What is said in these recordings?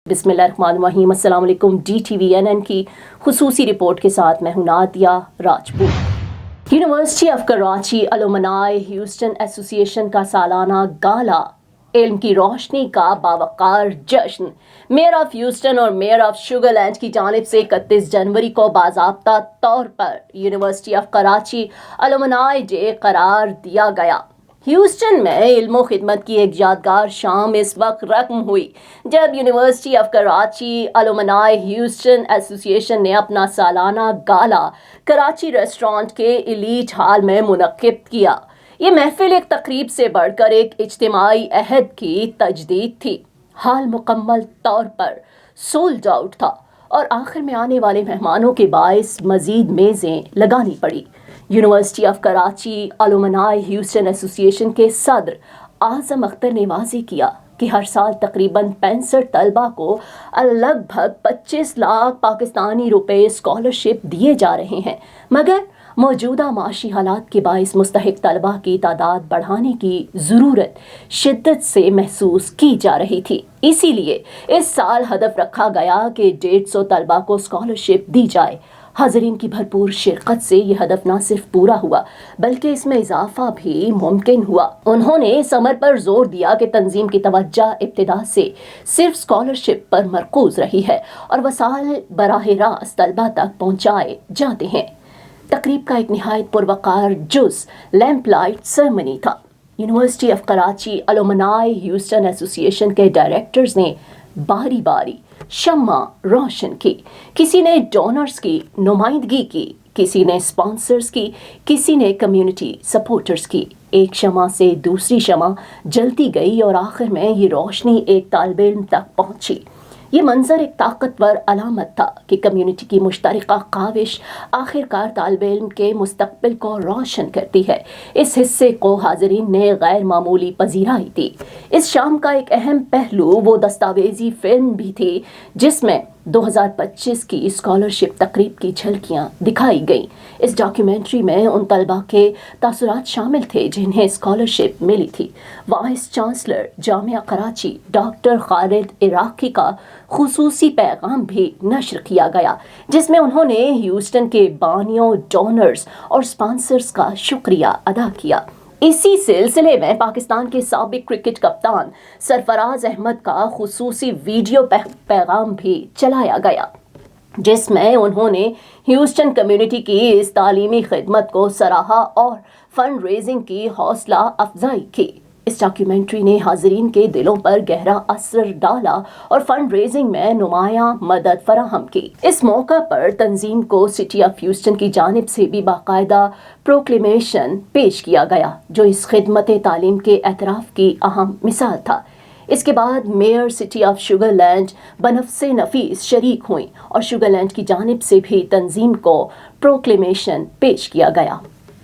बिस्मिल्लाहिर्रहमानिर्रहीम। अस्सलाम वालेकुम। DTVNN की खुसूसी रिपोर्ट के साथ मैं हूं Nadia Rajput. University of Karachi alumni Houston association का सालाना गाला इल्म की रोशनी का बावकार जश्न मेयर ऑफ ह्यूस्टन और मेयर ऑफ शुगरलैंड की जानिब से 31 जनवरी को बाज़ाब्ता तौर पर university of Karachi alumni day करार दिया गया। ह्यूस्टन में इल्म और खिदमत की एक यादगार शाम इस वक्त रकम हुई जब university of Karachi alumni Houston association ने अपना सालाना गाला कराची रेस्टोरेंट के एलीट हॉल में मुनक्किद किया। ये महफिल एक तकरीब से बढ़कर एक इज्तिमाई अहद की तजदीद थी। हॉल मुकम्मल तौर पर सोल्ड आउट था और आखिर में आने वाले मेहमानों के बायस मज़ीद मेज़ें लगानी पड़ी। University of Karachi alumni Houston association के सदर आज़म अख्तर ने वाज़ेह किया कि हर साल तकरीबन 65 तलबा को लगभग 25 लाख पाकिस्तानी रुपए स्कॉलरशिप दिए जा रहे हैं, मगर मौजूदा माशी हालात के बायस मुस्तहिक तलबा की तादाद बढ़ाने की ज़रूरत शिद्दत से महसूस की जा रही थी। इसीलिए इस साल हदफ रखा गया कि 150 तलबा को स्कॉलरशिप दी जाए। हाज़रीन की भरपूर शिरकत से ये हदफ न सिर्फ पूरा हुआ बल्कि इसमें इजाफा भी मुमकिन हुआ। उन्होंने इस अमर पर जोर दिया कि तंजीम की तवज्जो इब्तिदा से सिर्फ स्कॉलरशिप पर मरकूज रही है और वसाइल बराह रास्त तलबा तक पहुँचाए जाते हैं। तकरीब का एक निहायत पुरवकार जुज़ लैंप लाइट सेरेमनी था। University of Karachi alumni Houston association के डायरेक्टर्स ने बारी बारी शम्मा रोशन की। किसी ने डोनर्स की नुमाइंदगी की, किसी ने स्पॉन्सर्स की, किसी ने कम्युनिटी सपोर्टर्स की। एक शमा से दूसरी शमा जलती गई और आखिर में ये रोशनी एक तालिब इल्म तक पहुंची। ये मंजर एक ताकतवर अलामत था कि कम्युनिटी की मुश्तरका काविश आखिरकार तालिब इल्म के मुस्तकबिल को रोशन करती है। इस हिस्से को हाज़रीन ने गैर मामूली पजीराई दी। इस शाम का एक अहम पहलू वो दस्तावेजी फिल्म भी थी जिसमें 2025 की स्कॉलरशिप तकरीब की झलकियाँ दिखाई गईं। इस डॉक्यूमेंट्री में उन तलबा के तासुरात शामिल थे जिन्हें स्कॉलरशिप मिली थी। Vice chancellor Jamia Karachi doctor Khalid Iraqi का खुसूसी पैगाम भी नश्र किया गया जिसमें उन्होंने ह्यूस्टन के बानियों, डोनर्स और स्पॉन्सर्स का शुक्रिया अदा किया। इसी सिलसिले में पाकिस्तान के साबिक क्रिकेट कप्तान सरफराज अहमद का खुसूसी वीडियो पैगाम भी चलाया गया जिसमें उन्होंने ह्यूस्टन कम्युनिटी की इस तालीमी खिदमत को सराहा और फंड रेजिंग की हौसला अफजाई की। इस डॉक्यूमेंट्री ने हाज़रीन के दिलों पर गहरा असर डाला और फंड रेजिंग में नुमायां मदद फराहम की। इस मौका पर तंजीम को सिटी ऑफ ह्यूस्टन की जानिब से भी बाकायदा प्रोक्लेमेशन पेश किया गया जो इस खिदमत तालीम के एतराफ़ की अहम मिसाल था। इसके बाद मेयर सिटी ऑफ शुगरलैंड बनफ़से नफीस शरीक हुई और शुगरलैंड की जानिब से भी तंजीम को प्रोक्लेमेशन पेश किया गया।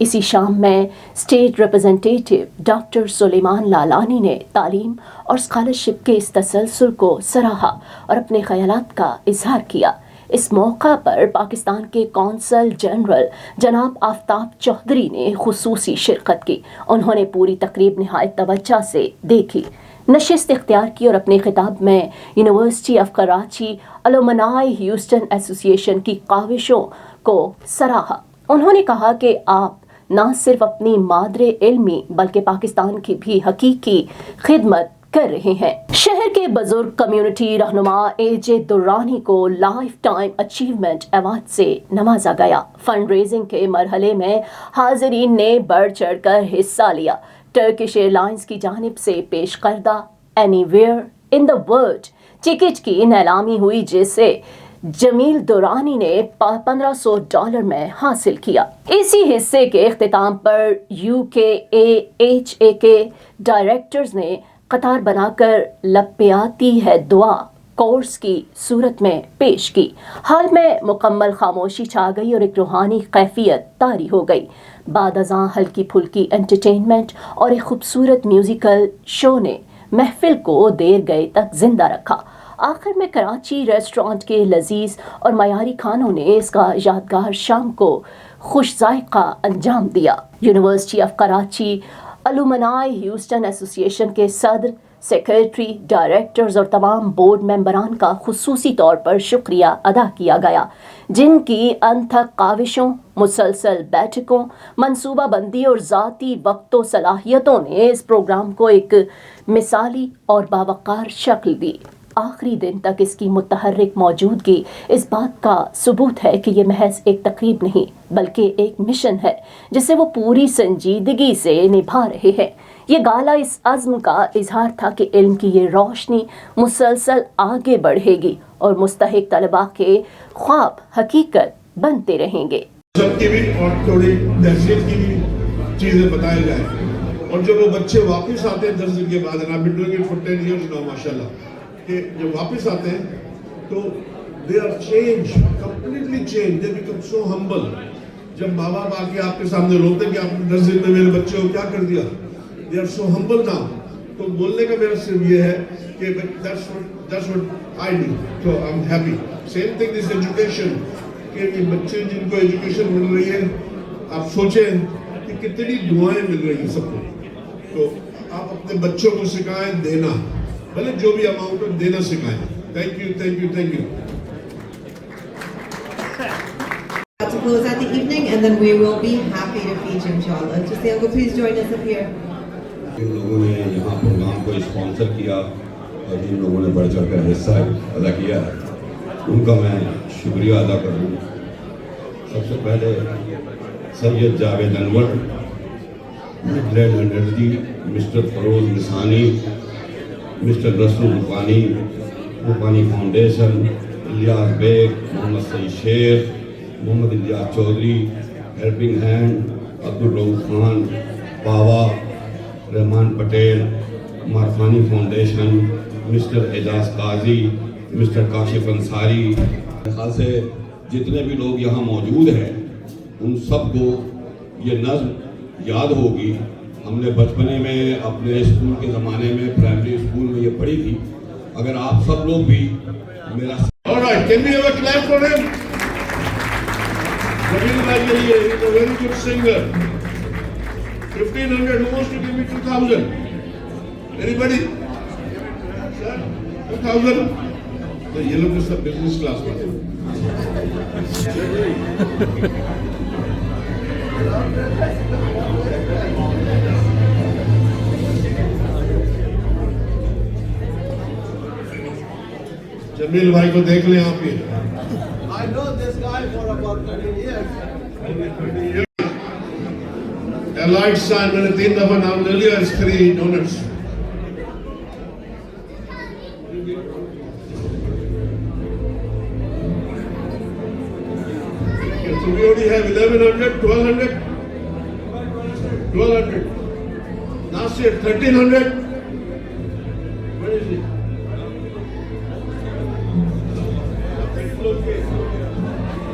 इसी शाम में state representative doctor Suleman Lalani ने तालीम और स्कॉलरशिप के इस तसलसल को सराहा और अपने ख्यालात का इजहार किया। इस मौका पर पाकिस्तान के कौंसल जनरल जनाब आफ्ताब चौधरी ने खुसूसी शिरकत की। उन्होंने पूरी तकरीब निहायत तवज्जो से देखी, नशिस्त इख्तियार की और अपने खिताब में university of Karachi alumni Houston association की काविशों को सराहा। उन्होंने कहा कि आप न सिर्फ अपनी मादरे इल्मी बल्कि पाकिस्तान की भी हकीकी खिदमत कर रहे हैं। शहर के बुजुर्ग कम्युनिटी रहनुमा AJ दुर्रानी को लाइफ टाइम अचीवमेंट अवार्ड से नवाजा गया। फंड रेजिंग के मरहले में हाज़रीन ने बढ़ चढ़ कर हिस्सा लिया। टर्किश एयरलाइंस की जानिब से पेश करदा anywhere in the world ticket की नीलामी हुई जिसे जमील दुरानी ने $1500 में हासिल किया। इसी हिस्से के इख्तिताम पर UKAHA के डायरेक्टर्स ने कतार बनाकर लपयाती है दुआ कोर्स की सूरत में पेश की। हाल में मुकम्मल खामोशी छा गई और एक रूहानी कैफियत तारी हो गई। बाद अज़ां हल्की फुल्की एंटरटेनमेंट और एक खूबसूरत म्यूजिकल शो ने महफिल को देर गए तक जिंदा रखा। आखिर में कराची रेस्टोरेंट के लजीज और मयारी खानों ने इसका यादगार शाम को खुश जायका अंजाम दिया। University of Karachi alumni Houston association के सदर سیکریٹری، ڈائریکٹرز اور تمام بورڈ ممبران کا خصوصی طور پر شکریہ ادا کیا گیا، جن کی انتھک کاوشوں، مسلسل بیٹھکوں، منصوبہ بندی اور ذاتی وقت و صلاحیتوں نے اس پروگرام کو ایک مثالی اور باوقار شکل دی۔ آخری دن تک اس کی متحرک موجودگی اس بات کا ثبوت ہے کہ یہ محض ایک تقریب نہیں بلکہ ایک مشن ہے جسے وہ پوری سنجیدگی سے نبھا رہے ہیں۔ یہ گالا اس عزم کا اظہار تھا کہ علم کی یہ روشنی مسلسل آگے بڑھے گی اور مستحق طلباء کے خواب حقیقت بنتے رہیں گے۔ سب کی بھی اور تھوڑی تہذیب کی بھی چیزیں بتائی جائیں، اور جب وہ بچے واپس آتے ہیں 10 دن کے بعد، I've been doing it for 10 years now, ماشاءاللہ، کہ جب واپس آتے ہیں تو they are changed, completely changed, they become so humble۔ جب ماں باپ آ کے آپ کے سامنے روتے ہیں کہ آپ نے 10 دن میں میرے بچے کو کیا کر دیا، they are so humble now۔ تو بولنے کا میرا صرف یہ ہے کہ that's what I do, so I'm happy۔ Same thing is education، کہ بچے جن کو ایجوکیشن مل رہی ہے، آپ سوچیں کہ کتنی دعائیں مل رہی ہیں سب کو۔ تو آپ اپنے بچوں کو سکھائیں دینا، بھلے جو بھی اماؤنٹ ہو دینا سکھائیں۔ Thank you, thank you, thank you. To close out the evening, and then we will be happy to feature inshallah. Just Uncle, please join us up here. ان لوگوں نے یہاں پروگرام کو اسپانسر کیا اور جن لوگوں نے بڑھ چڑھ کر حصہ ادا کیا ہے ان کا میں شکریہ ادا کروں۔ سب سے پہلے سید جاوید انور، Midland energy, mister Feroz نسانی، mister رسول روپانی فاؤنڈیشن، الیاس بیگ، محمد سعید شیر، محمد الیاس چودھری، ہیلپنگ ہینڈ، عبدالرؤف خان، پاوا، رحمان پٹیل، مارفانی فاؤنڈیشن، مسٹر اعجاز قاضی، مسٹر کاشف انصاری، خاص سے جتنے بھی لوگ یہاں موجود ہیں ان سب کو یہ نظم یاد ہوگی۔ ہم نے بچپنے میں اپنے اسکول کے زمانے میں پرائمری اسکول میں یہ پڑھی تھی۔ اگر آپ سب لوگ بھی میرا Alright, can we have a clap for him? Jamil bhai yahi hai, he's a very good singer. 1500, who wants to give me 2000? Anybody? Sir, 2000? So ye log is the business class wale. جمیل بھائی کو دیکھ لیں آپ یہ۔ I know this guy for about 30 years. Allied sign میں نے 3 دفعہ نام لے لیا، اس 3 donors. So we already have 1100, 1200, 1200. Nasir, 1300. Where is he?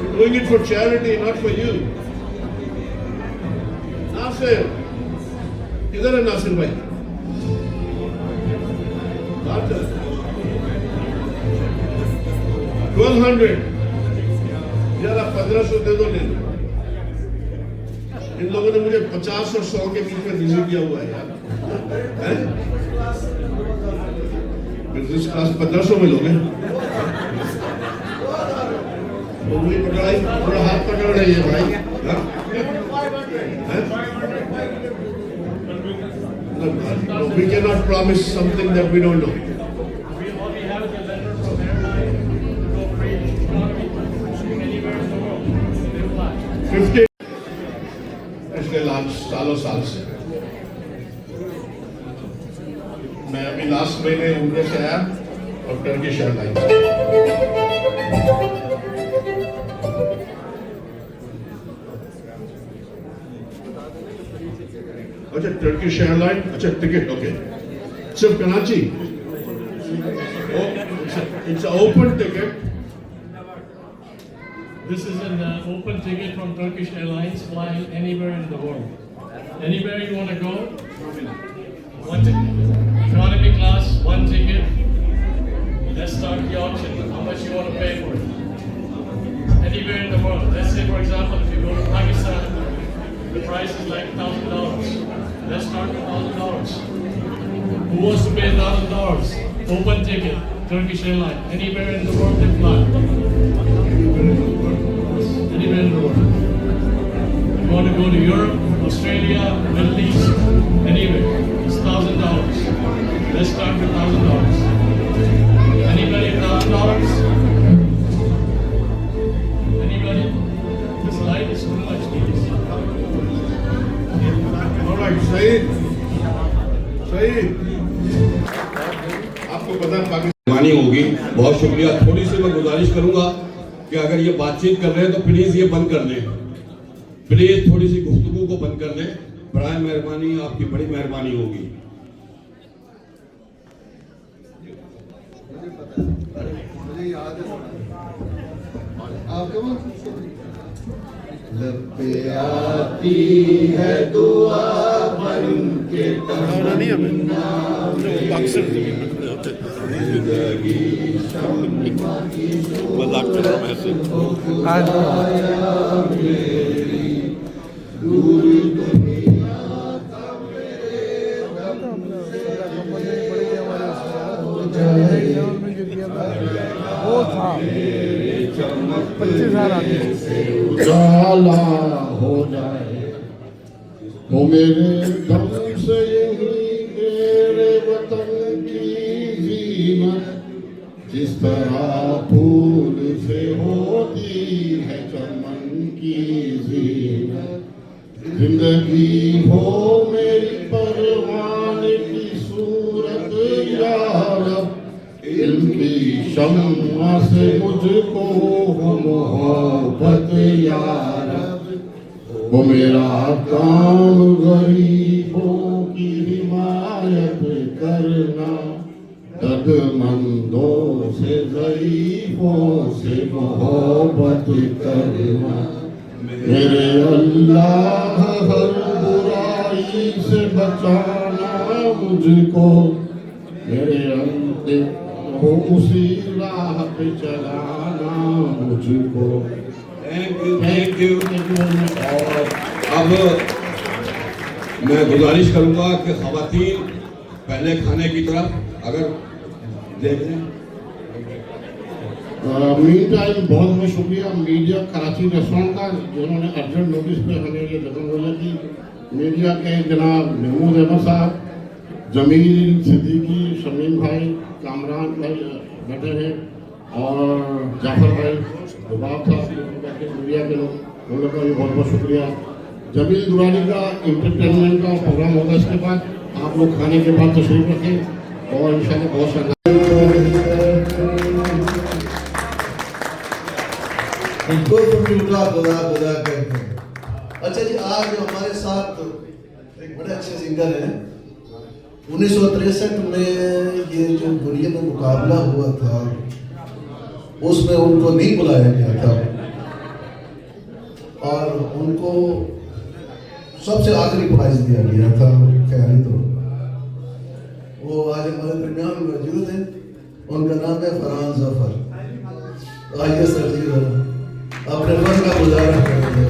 We're doing it for charity, not for you. Nasir, kidhar hai Nasir bhai? Baat hai. 1200. یار آپ 1500 دے دو، لے لو۔ ان لوگوں نے مجھے 50 اور 100 کے بیچ میں بزی کیا ہوا ہے یار۔ بزنس کلاس 1500 میں لوگ ہیں۔ تھوڑا ہاتھ پکڑ رہی ہے بھائی۔ We cannot promise something that we don't know. پچھلے سالوں سال سے میں ابھی لاسٹ مہینے انڈیا سے آیا اور ٹرکش ایئر لائن سے۔ اچھا ٹرکش ایئر لائن، اچھا ٹکٹ اوکے، صرف Karachi? It's open ticket. This is an open ticket from Turkish Airlines flying anywhere in the world. Anywhere you want to go, one ticket. Economy class, one ticket. Let's start the auction. How much you want to pay for it? Anywhere in the world. Let's say, for example, if you go to Pakistan, the price is like $1,000. Let's start with $1,000. Who wants to pay $1,000? Open ticket, Turkish Airlines. Anywhere in the world they fly. Anywhere in the world. You want to go to Europe, Australia, Middle East, anywhere. It's $1,000. Let's start with $1,000. Anybody $1,000? Anybody? This light is too much, please. All right, Saeed. आपको पता है पाकिस्तान मेहरबानी होगी, बहुत शुक्रिया। थोड़ी सी मैं गुजारिश करूंगा कि अगर ये बातचीत कर रहे हैं तो प्लीज ये बंद कर दें, प्लीज थोड़ी सी गुफ्तगू को बंद कर दें, बराए मेहरबानी, आपकी बड़ी मेहरबानी होगी। मुझे याद है आपको लब पे आती है दुआ बन के तमन्ना जिंदगी शम्मा की मजाक कर रहा हूं ऐसे मेरी दूर दुनिया का मेरे गम से हो जाए वो था 25,000 आदमी उजाला हो जाए वो मेरे दम से यही मेरे वतन की जीनत जिस तरह फूल से होती है चमन की जीनत जिंदगी हो मेरी परवान की सूरत यार इल्म की शम्मा से मुझको हो मोहब्बत यार वो मेरा काम गरीबों की हिमायत करना दर्दमंदों से गरीबों से मोहब्बत करना मेरे अल्लाह हर बुराई से बचाना मुझको मेरे अंदर हो उसी राह पे चलाना मुझको। Thank you. और अब मैं गुजारिश करूंगा कि खवातीन पहले खाने की तरफ अगर देख लें। मीन टाइम बहुत बहुत शुक्रिया मीडिया कराची रेस्टोरेंट का जिन्होंने अर्जेंट नोटिस पे हमें ये जगह मुहैया की। मीडिया के जनाब महमूद अहमद साहब, जमील सिद्दीकी, शमीम भाई, कामरान भाई बैठे हैं और जाफर भाई, रुबाब साहब बैठे, मीडिया के लोग, उन लोगों का भी बहुत बहुत शुक्रिया। जमील दुरानी का इंटरटेनमेंट का प्रोग्राम होगा इसके बाद, आप लोग खाने के बाद तशरीफ रखें और इंशाल्लाह बहुत शानदार। कोई खुदा खुदा खुदा कहते हैं। अच्छा जी, आज हमारे साथ एक बड़े अच्छे सिंगर हैं। 1963 में ये जो बुरिया में मुकाबला हुआ था उसमें उनको नहीं बुलाया गया था और उनको सबसे आखिरी प्राइज दिया गया था ख्याली तो। वो आज हमारे दरमियान में मौजूद हैं, उनका नाम है फरहान जफर। आइए सर जी अपने मन का गुजारा करेंगे।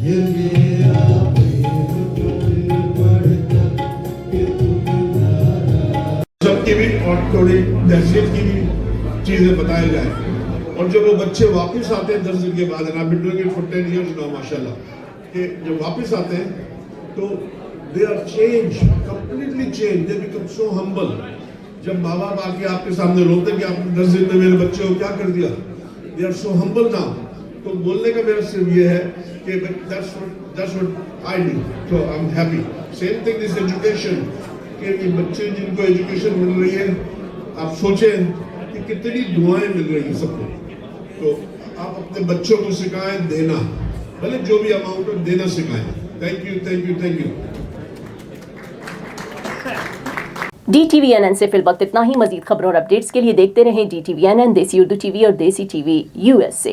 ये मेरा प्रेम पढ़ता कि तुम सबकी भी और थोड़ी दहशत की भी चीजें बताई जाए। और जब वो बच्चे वापस आते हैं 10 दिन के बाद, I've been doing it for 10 years now, माशाल्लाह, कि जब वापस आते हैं तो they are changed, completely changed, they become so humble. जब माँ बाप आके आपके सामने रोते हैं कि आपने 10 दिन में मेरे बच्चे को क्या कर दिया, they are so humble now. तो बोलने का मेरा सिर्फ ये है कि that's what I do, so I'm happy. Same thing is education, कि ये बच्चे जिनको एजुकेशन मिल रही है, आप सोचें कि कितनी दुआएं मिल रही हैं सबको। तो आप अपने बच्चों को सिखाएं देना, भले जो भी अमाउंट हो देना सिखाएं। Thank you, thank you, thank you. DTVNN से फिल वक्त इतना ही। मजीद खबरों और अपडेट्स के लिए देखते रहें DTVNN, देसी उर्दू टीवी और देसी टीवी USA।